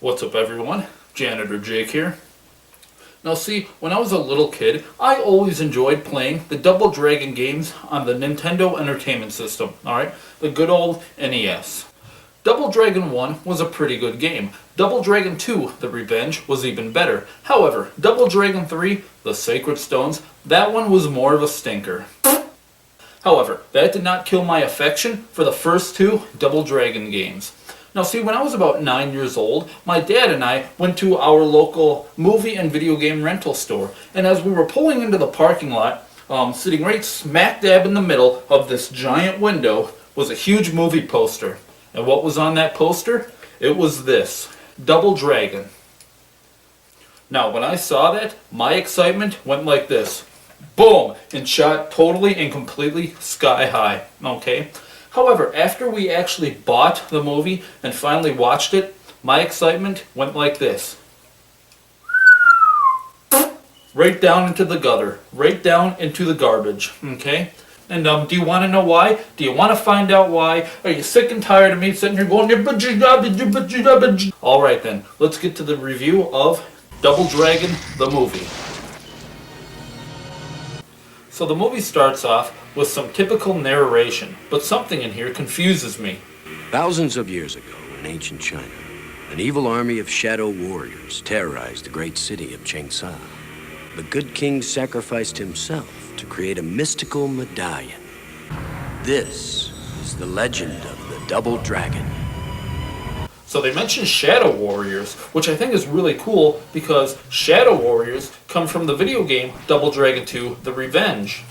What's up everyone? Janitor Jake here. Now see, when I was a little kid, I always enjoyed playing the Double Dragon games on the Nintendo Entertainment System, alright? The good old NES. Double Dragon 1 was a pretty good game. Double Dragon 2, The Revenge, was even better. However, Double Dragon 3, The Sacred Stones, that one was more of a stinker. However, that did not kill my affection for the first two Double Dragon games. Now see, when I was about 9 years old, my dad and I went to our local movie and video game rental store. And as we were pulling into the parking lot, sitting right smack dab in the middle of this giant window was a huge movie poster. And what was on that poster? It was this, Double Dragon. Now when I saw that, my excitement went like this. Boom! And shot totally and completely sky high. Okay? However, after we actually bought the movie and finally watched it, my excitement went like this. Right down into the gutter. Right down into the garbage. Okay? And do you want to know why? Do you want to find out why? Are you sick and tired of me sitting here going... Alright then, let's get to the review of Double Dragon, the movie. So the movie starts off with some typical narration, but something in here confuses me. Thousands of years ago, in ancient China, an evil army of shadow warriors terrorized the great city of Changsha. The good king sacrificed himself to create a mystical medallion. This is the legend of the Double Dragon. So they mention Shadow Warriors, which I think is really cool because Shadow Warriors come from the video game Double Dragon 2, The Revenge.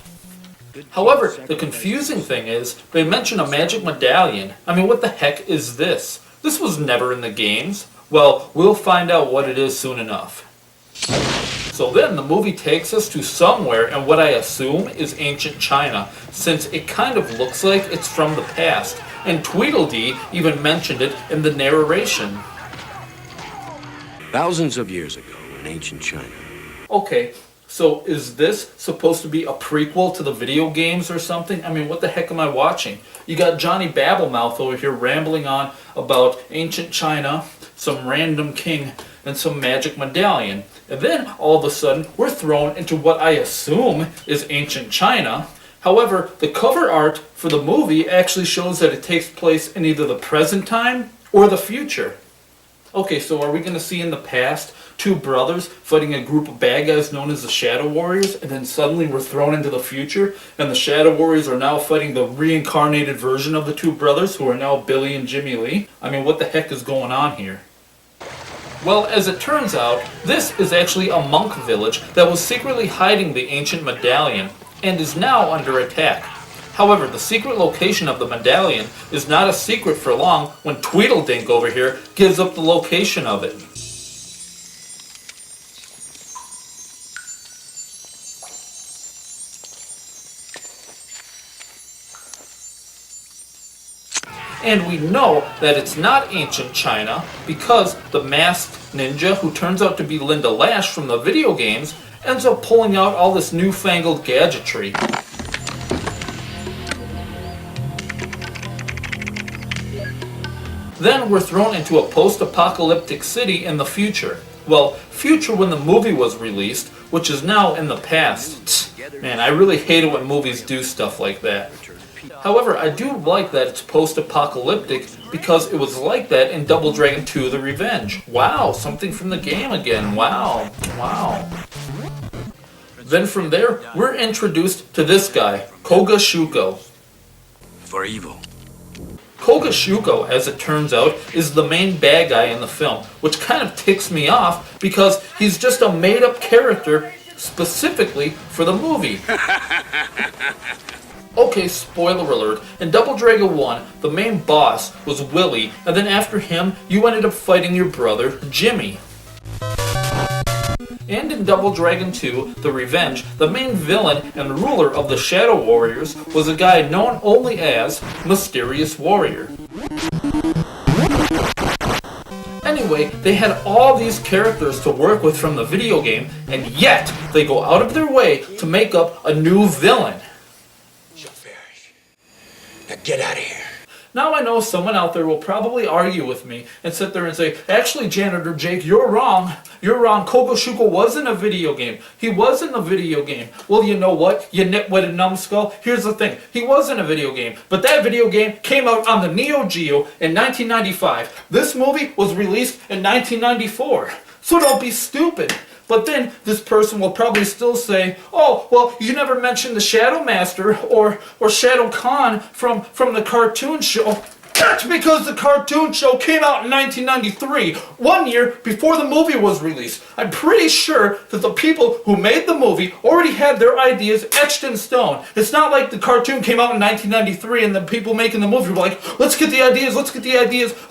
However, the confusing thing is, they mention a magic medallion. I mean, what the heck is this? This was never in the games. Well, we'll find out what it is soon enough. So then the movie takes us to somewhere in what I assume is ancient China, since it kind of looks like it's from the past. And Tweedledee even mentioned it in the narration. Thousands of years ago in ancient China. Okay, so is this supposed to be a prequel to the video games or something? I mean, what the heck am I watching? You got Johnny Babblemouth over here rambling on about ancient China, some random king, and some magic medallion. And then, all of a sudden, we're thrown into what I assume is ancient China. However, the cover art for the movie actually shows that it takes place in either the present time or the future. Okay, so are we going to see in the past two brothers fighting a group of bad guys known as the Shadow Warriors, and then suddenly we're thrown into the future, and the Shadow Warriors are now fighting the reincarnated version of the two brothers who are now Billy and Jimmy Lee? I mean, what the heck is going on here? Well, as it turns out, this is actually a monk village that was secretly hiding the ancient medallion, and is now under attack. However, the secret location of the medallion is not a secret for long when Tweedledink over here gives up the location of it. And we know that it's not ancient China because the masked ninja, who turns out to be Linda Lash from the video games, ends up pulling out all this newfangled gadgetry. Then we're thrown into a post-apocalyptic city in the future. Well, future when the movie was released, which is now in the past. Man, I really hate it when movies do stuff like that. However, I do like that it's post-apocalyptic because it was like that in Double Dragon 2 The Revenge. Wow, something from the game again. Wow. Then from there, we're introduced to this guy, Koga Shuko. For evil. Koga Shuko, as it turns out, is the main bad guy in the film, which kind of ticks me off because he's just a made-up character specifically for the movie. Okay, spoiler alert, in Double Dragon 1, the main boss was Willy, and then after him, you ended up fighting your brother, Jimmy. And in Double Dragon 2, The Revenge, the main villain and ruler of the Shadow Warriors was a guy known only as Mysterious Warrior. Anyway, they had all these characters to work with from the video game, and yet they go out of their way to make up a new villain. Now get out of here. Now I know someone out there will probably argue with me and sit there and say, actually, Janitor Jake, you're wrong. You're wrong. Kogashuko wasn't a video game. He wasn't a video game. Well, you know what? You nitwitted numbskull. Here's the thing. He wasn't a video game. But that video game came out on the Neo Geo in 1995. This movie was released in 1994. So don't be stupid. But then this person will probably still say, oh, well, you never mentioned the Shadow Master or Shadow Khan from the cartoon show. That's because the cartoon show came out in 1993, 1 year before the movie was released. I'm pretty sure that the people who made the movie already had their ideas etched in stone. It's not like the cartoon came out in 1993 and the people making the movie were like, let's get the ideas.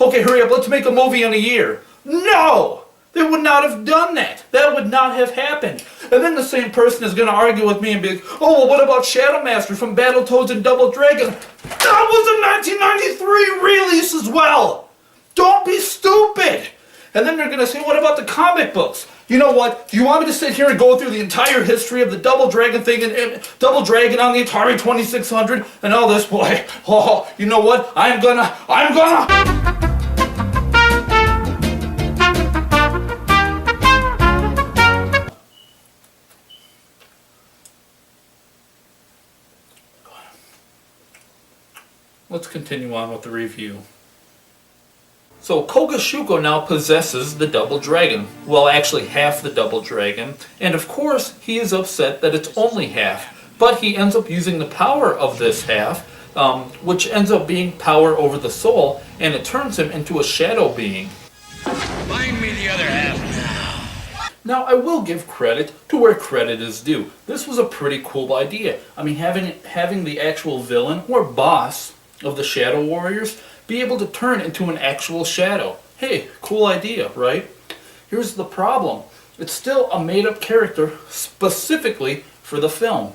Okay, hurry up, let's make a movie in a year. No! They would not have done that. That would not have happened. And then the same person is going to argue with me and be like, oh, well, what about Shadow Master from Battletoads and Double Dragon? That was a 1993 release as well. Don't be stupid. And then they're going to say, what about the comic books? You know what? Do you want me to sit here and go through the entire history of the Double Dragon thing and Double Dragon on the Atari 2600 and all this? Boy, oh, you know what? I'm gonna... Let's continue on with the review. So Kogashuko now possesses the Double Dragon. Well, actually half the Double Dragon. And of course, he is upset that it's only half. But he ends up using the power of this half, which ends up being power over the soul, and it turns him into a shadow being. Find me the other half. Now, I will give credit to where credit is due. This was a pretty cool idea. I mean, having the actual villain or boss of the Shadow Warriors be able to turn into an actual shadow. Hey, cool idea, right? Here's the problem. It's still a made-up character specifically for the film.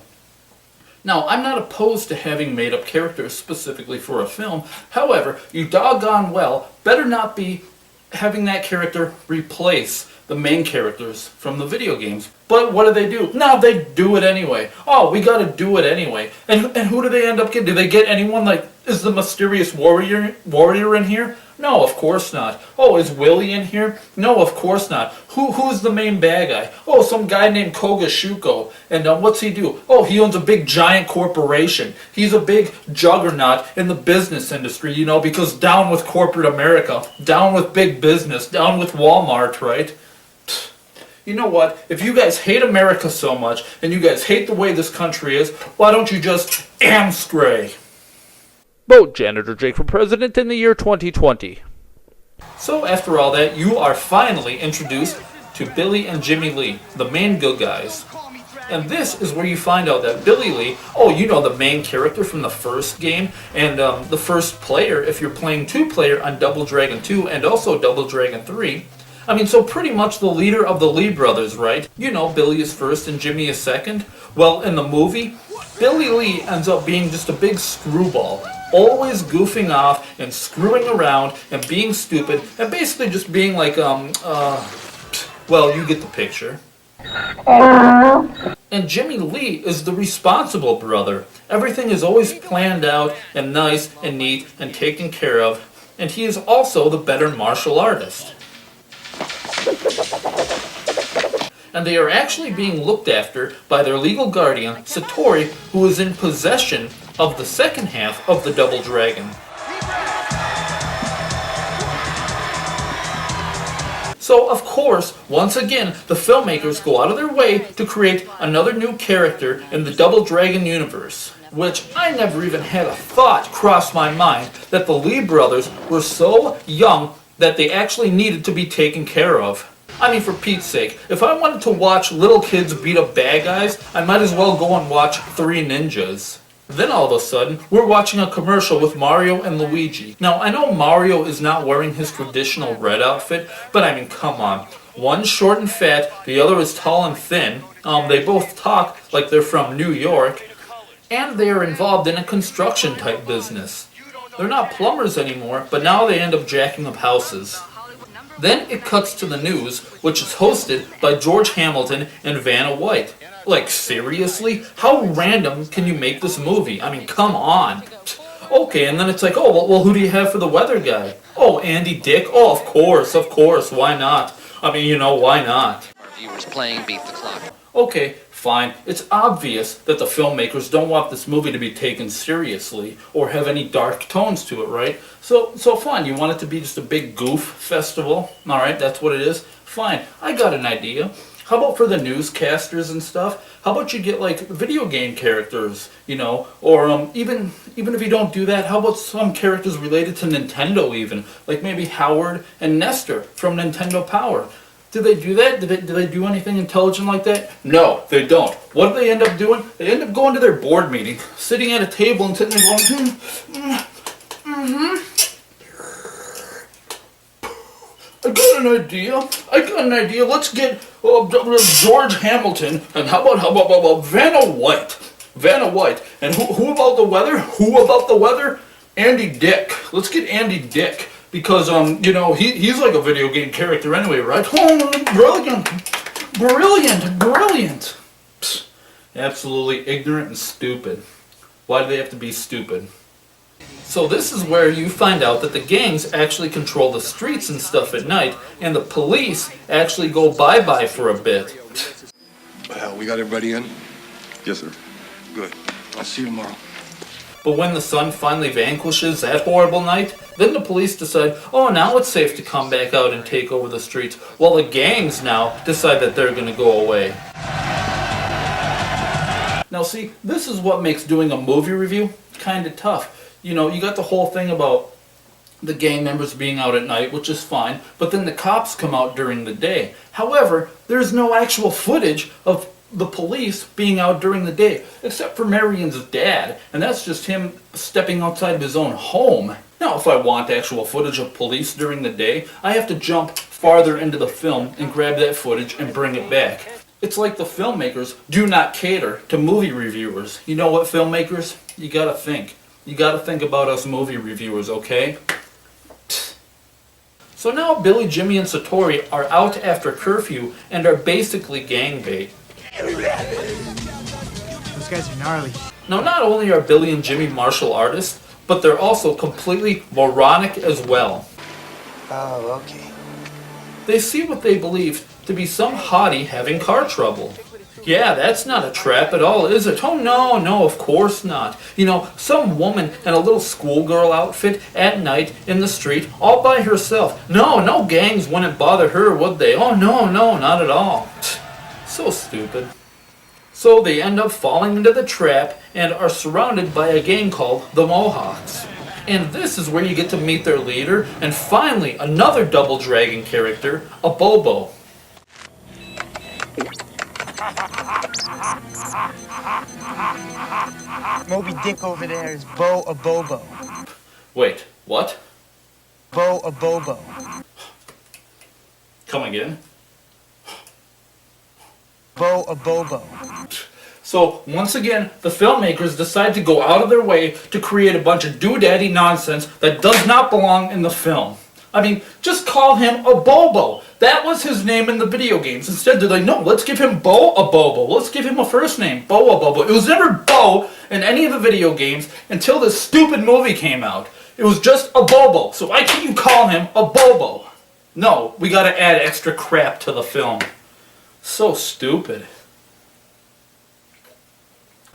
Now, I'm not opposed to having made-up characters specifically for a film. However, you doggone well better not be having that character replace the main characters from the video games. But what do? No, they do it anyway. Oh, we gotta do it anyway. And who do they end up getting? Do they get anyone like, is the mysterious warrior in here? No, of course not. Oh, is Willie in here? No, of course not. Who's the main bad guy? Oh, some guy named Kogashuko. And what's he do? Oh, he owns a big giant corporation. He's a big juggernaut in the business industry, you know, because down with corporate America, down with big business, down with Walmart, right? You know what? If you guys hate America so much, and you guys hate the way this country is, why don't you just amstray? Vote Janitor Jake for president in the year 2020. So after all that, you are finally introduced to Billy and Jimmy Lee, the main good guys. And this is where you find out that Billy Lee, oh, you know, the main character from the first game, and the first player, if you're playing two-player on Double Dragon 2 and also Double Dragon 3, I mean, so pretty much the leader of the Lee brothers, right? You know, Billy is first and Jimmy is second. Well, in the movie, Billy Lee ends up being just a big screwball, always goofing off and screwing around and being stupid and basically just being like, well, you get the picture. And Jimmy Lee is the responsible brother. Everything is always planned out and nice and neat and taken care of. And he is also the better martial artist. And they are actually being looked after by their legal guardian, Satori, who is in possession of the second half of the Double Dragon. So, of course, once again, the filmmakers go out of their way to create another new character in the Double Dragon universe, which I never even had a thought cross my mind that the Lee brothers were so young that they actually needed to be taken care of. I mean, for Pete's sake, if I wanted to watch little kids beat up bad guys, I might as well go and watch Three Ninjas. Then all of a sudden, we're watching a commercial with Mario and Luigi. Now, I know Mario is not wearing his traditional red outfit, but I mean, come on. One's short and fat, the other is tall and thin. They both talk like they're from New York, and they are involved in a construction type business. They're not plumbers anymore, but now they end up jacking up houses. Then it cuts to the news, which is hosted by George Hamilton and Vanna White. Like, seriously? How random can you make this movie? I mean, come on. Okay, and then it's like, oh, well, who do you have for the weather guy? Oh, Andy Dick? Oh, of course, why not? I mean, why not? Our viewers playing Beat the Clock. Okay, fine. It's obvious that the filmmakers don't want this movie to be taken seriously or have any dark tones to it, right? So fine, you want it to be just a big goof festival? Alright, that's what it is? Fine, I got an idea. How about for the newscasters and stuff? How about you get like video game characters, or even if you don't do that, how about some characters related to Nintendo even, like maybe Howard and Nestor from Nintendo Power? Do they do that? Do they do anything intelligent like that? No, they don't. What do they end up doing? They end up going to their board meeting, sitting at a table and sitting there going, I got an idea. Let's get George Hamilton, and how about Vanna White. And who about the weather? Andy Dick. Let's get Andy Dick. Because, he's like a video game character anyway, right? Oh, brilliant. Psst. Absolutely ignorant and stupid. Why do they have to be stupid? So this is where you find out that the gangs actually control the streets and stuff at night, and the police actually go bye-bye for a bit. Well, we got everybody in? Yes, sir. Good. I'll see you tomorrow. But when the sun finally vanquishes that horrible night, then the police decide, oh, now it's safe to come back out and take over the streets, while the gangs now decide that they're going to go away. Now see, this is what makes doing a movie review kind of tough. You got the whole thing about the gang members being out at night, which is fine, but then the cops come out during the day. However, there's no actual footage of the police being out during the day, except for Marion's dad, and that's just him stepping outside of his own home. Now, if I want actual footage of police during the day, I have to jump farther into the film and grab that footage and bring it back. It's like the filmmakers do not cater to movie reviewers. You know what, filmmakers? You gotta think. You gotta think about us movie reviewers, okay? So now Billy, Jimmy, and Satori are out after curfew and are basically gang bait. Those guys are gnarly. Now, not only are Billy and Jimmy martial artists, but they're also completely moronic as well. Oh, okay. They see what they believe to be some hottie having car trouble. Yeah, that's not a trap at all, is it? Oh, no, of course not. Some woman in a little schoolgirl outfit at night in the street all by herself. No gangs wouldn't bother her, would they? Oh, no, not at all. So stupid. So they end up falling into the trap and are surrounded by a gang called the Mohawks. And this is where you get to meet their leader, and finally another Double Dragon character, a Bobo. Moby Dick over there is Bobo. Wait, what? Bobo. Come again? Bobo. So, once again, the filmmakers decide to go out of their way to create a bunch of doodaddy nonsense that does not belong in the film. I mean, just call him a Bobo. That was his name in the video games. Instead, they're like, no, let's give him Bo a Bobo. Let's give him a first name, Bo a Bobo. It was never Bo in any of the video games until this stupid movie came out. It was just a Bobo. So why can't you call him a Bobo? No, we gotta add extra crap to the film. So stupid.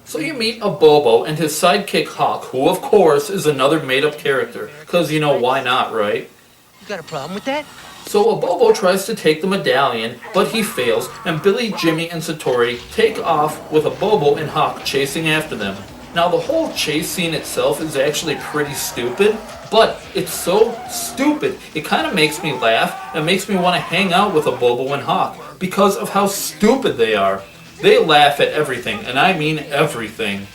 So you meet a Bobo and his sidekick Hawk, who of course is another made-up character. Because, why not, right? You got a problem with that? So a Bobo tries to take the medallion, but he fails, and Billy, Jimmy, and Satori take off with a Bobo and Hawk chasing after them. Now the whole chase scene itself is actually pretty stupid, but it's so stupid, it kind of makes me laugh and makes me want to hang out with a Bobo and Hawk, because of how stupid they are. They laugh at everything, and I mean everything.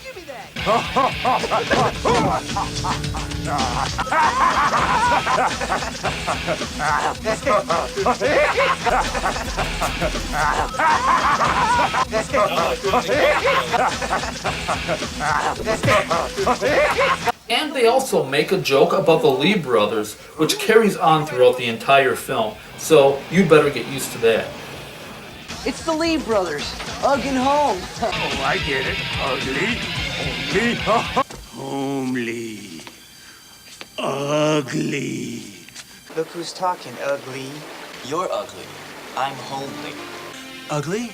And they also make a joke about the Lee brothers, which carries on throughout the entire film, so you better get used to that. It's the Lee brothers, Ugg and Home. Oh, I get it. Ugly. Homely. ugly. Look who's talking, ugly. You're ugly. I'm homely. Ugly?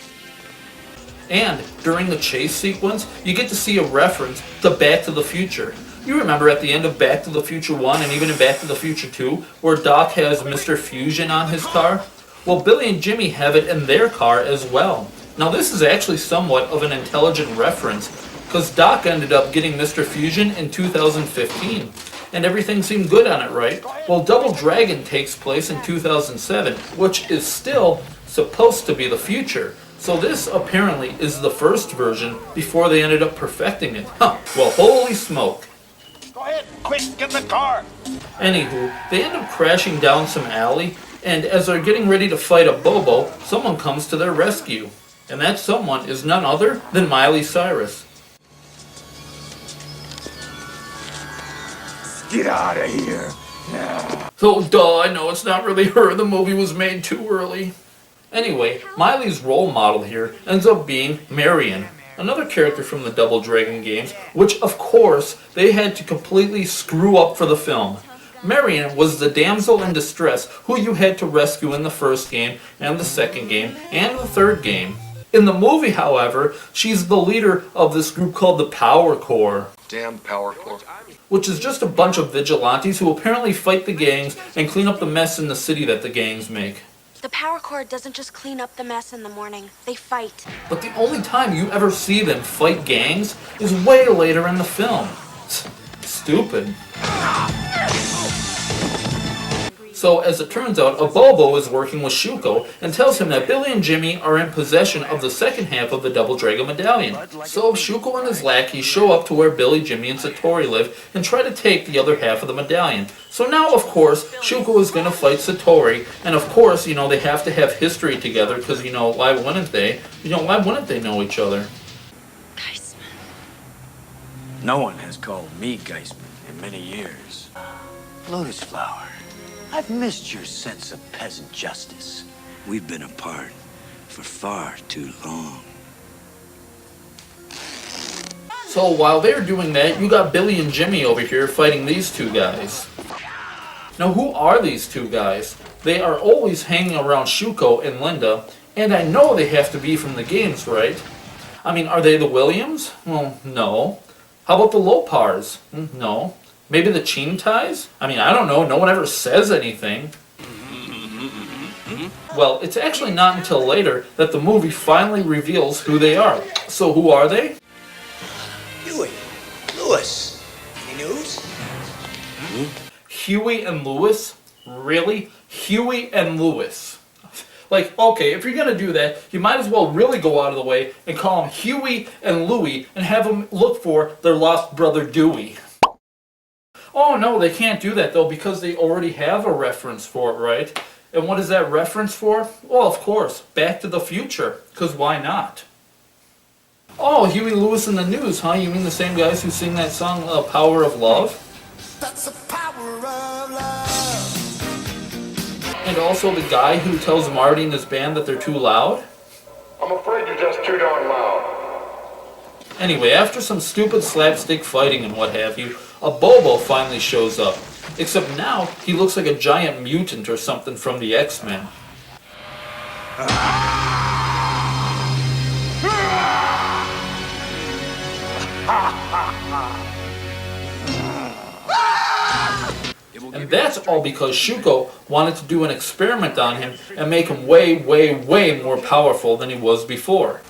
And during the chase sequence, you get to see a reference to Back to the Future. You remember at the end of Back to the Future 1 and even in Back to the Future 2, where Doc has Mr. Fusion on his car? Well, Billy and Jimmy have it in their car as well. Now this is actually somewhat of an intelligent reference, because Doc ended up getting Mr. Fusion in 2015, and everything seemed good on it, right? Well, Double Dragon takes place in 2007, which is still supposed to be the future. So this apparently is the first version before they ended up perfecting it. Huh, well, holy smoke. Go ahead, quick, get in the car. Anywho, they end up crashing down some alley, and as they're getting ready to fight a Bobo, someone comes to their rescue. And that someone is none other than Miley Cyrus. Get out of here. So, duh, I know it's not really her. The movie was made too early. Anyway, Miley's role model here ends up being Marion, another character from the Double Dragon games, which, of course, they had to completely screw up for the film. Marion was the damsel in distress who you had to rescue in the first game, and the second game, and the third game. In the movie, however, she's the leader of this group called the Power Corps. Damn Power Corps. Which is just a bunch of vigilantes who apparently fight the gangs and clean up the mess in the city that the gangs make. The Power Corps doesn't just clean up the mess in the morning, they fight. But the only time you ever see them fight gangs is way later in the film. Stupid. So, as it turns out, a Bobo is working with Shuko and tells him that Billy and Jimmy are in possession of the second half of the Double Dragon Medallion. So, Shuko and his lackeys show up to where Billy, Jimmy, and Satori live and try to take the other half of the medallion. So now, of course, Shuko is going to fight Satori, and of course, they have to have history together because, why wouldn't they? Why wouldn't they know each other? Geisman. No one has called me Geisman in many years. Lotus Flower, I've missed your sense of peasant justice. We've been apart for far too long. So while they're doing that, you got Billy and Jimmy over here fighting these two guys. Now, who are these two guys? They are always hanging around Shuko and Linda, and I know they have to be from the games, right? I mean, are they the Williams? Well, no. How about the Lopars? No. Maybe the Chintais? I mean, I don't know. No one ever says anything. Well, it's actually not until later that the movie finally reveals who they are. So who are they? Huey, Lewis, any news? Huey and Lewis? Really? Huey and Lewis? Like, okay, if you're going to do that, you might as well really go out of the way and call them Huey and Louie and have them look for their lost brother Dewey. Oh no, they can't do that though because they already have a reference for it, right? And what is that reference for? Well, of course, Back to the Future, because why not? Oh, Huey Lewis and the News, huh? You mean the same guys who sing that song, Power of Love? That's the power of love. And also the guy who tells Marty and his band that they're too loud? I'm afraid you're just too darn loud. Anyway, after some stupid slapstick fighting and what have you, a Bobo finally shows up. Except now, he looks like a giant mutant or something from the X-Men. And that's all because Shuko wanted to do an experiment on him and make him way, way, way more powerful than he was before.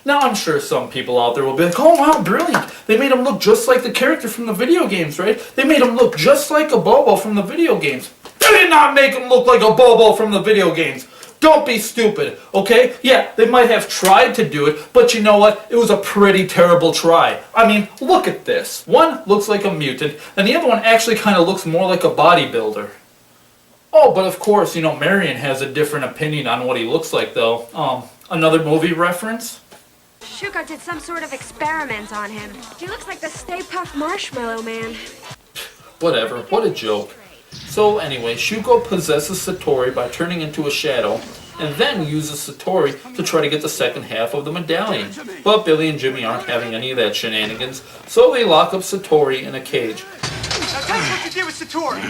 Now I'm sure some people out there will be like, oh wow, brilliant. They made him look just like the character from the video games, right? They made him look just like a Bobo from the video games. They did not make him look like a Bobo from the video games. Don't be stupid, okay? Yeah, they might have tried to do it, but you know what? It was a pretty terrible try. I mean, look at this. One looks like a mutant, and the other one actually kind of looks more like a bodybuilder. Oh, but of course, Marion has a different opinion on what he looks like, though. Another movie reference? Shuko did some sort of experiment on him. He looks like the Stay Puft Marshmallow Man. Whatever, what a joke. So anyway, Shuko possesses Satori by turning into a shadow, and then uses Satori to try to get the second half of the medallion. But Billy and Jimmy aren't having any of that shenanigans, so they lock up Satori in a cage. Now tell us what you did with Satori.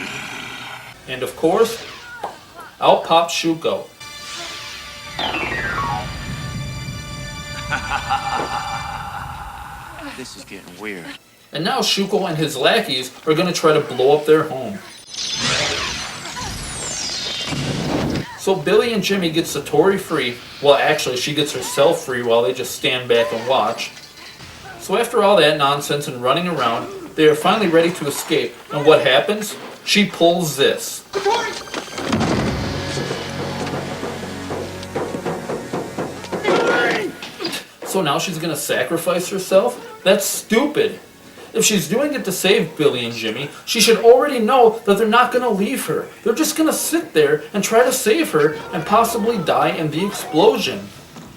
And of course, out pops Shuko. This is getting weird. And now Shuko and his lackeys are going to try to blow up their home. So Billy and Jimmy get Satori free. Well, actually, she gets herself free while they just stand back and watch. So after all that nonsense and running around, they are finally ready to escape. And what happens? She pulls this. So now she's going to sacrifice herself? That's stupid. If she's doing it to save Billy and Jimmy, she should already know that they're not going to leave her. They're just going to sit there and try to save her and possibly die in the explosion.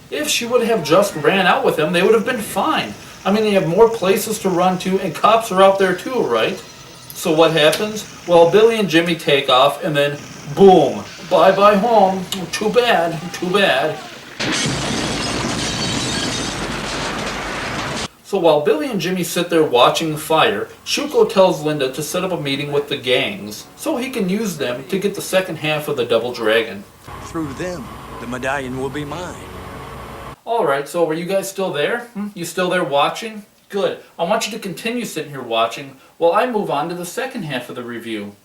If she would have just ran out with them, they would have been fine. I mean, they have more places to run to, and cops are out there too, right? So what happens? Well, Billy and Jimmy take off, and then, boom, bye-bye home. Too bad, too bad. So while Billy and Jimmy sit there watching the fire, Shuko tells Linda to set up a meeting with the gangs so he can use them to get the second half of the Double Dragon. Through them, the medallion will be mine. Alright, so are you guys still there? You still there watching? Good. I want you to continue sitting here watching while I move on to the second half of the review.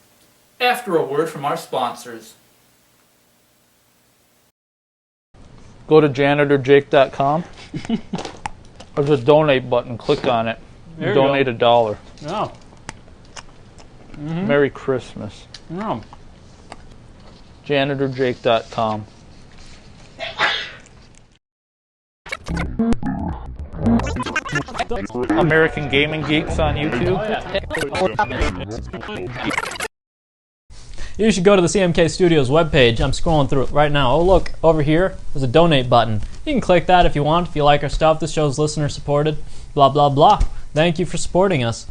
After a word from our sponsors. Go to janitorjake.com. There's a donate button. Click on it. Donate $1. Yeah. Mm-hmm. Merry Christmas. Yeah. Janitorjake.com. American Gaming Geeks on YouTube. You should go to the CMK Studios webpage. I'm scrolling through it right now. Oh, look, over here, there's a donate button. You can click that if you want, if you like our stuff. This show's listener supported, blah, blah, blah. Thank you for supporting us.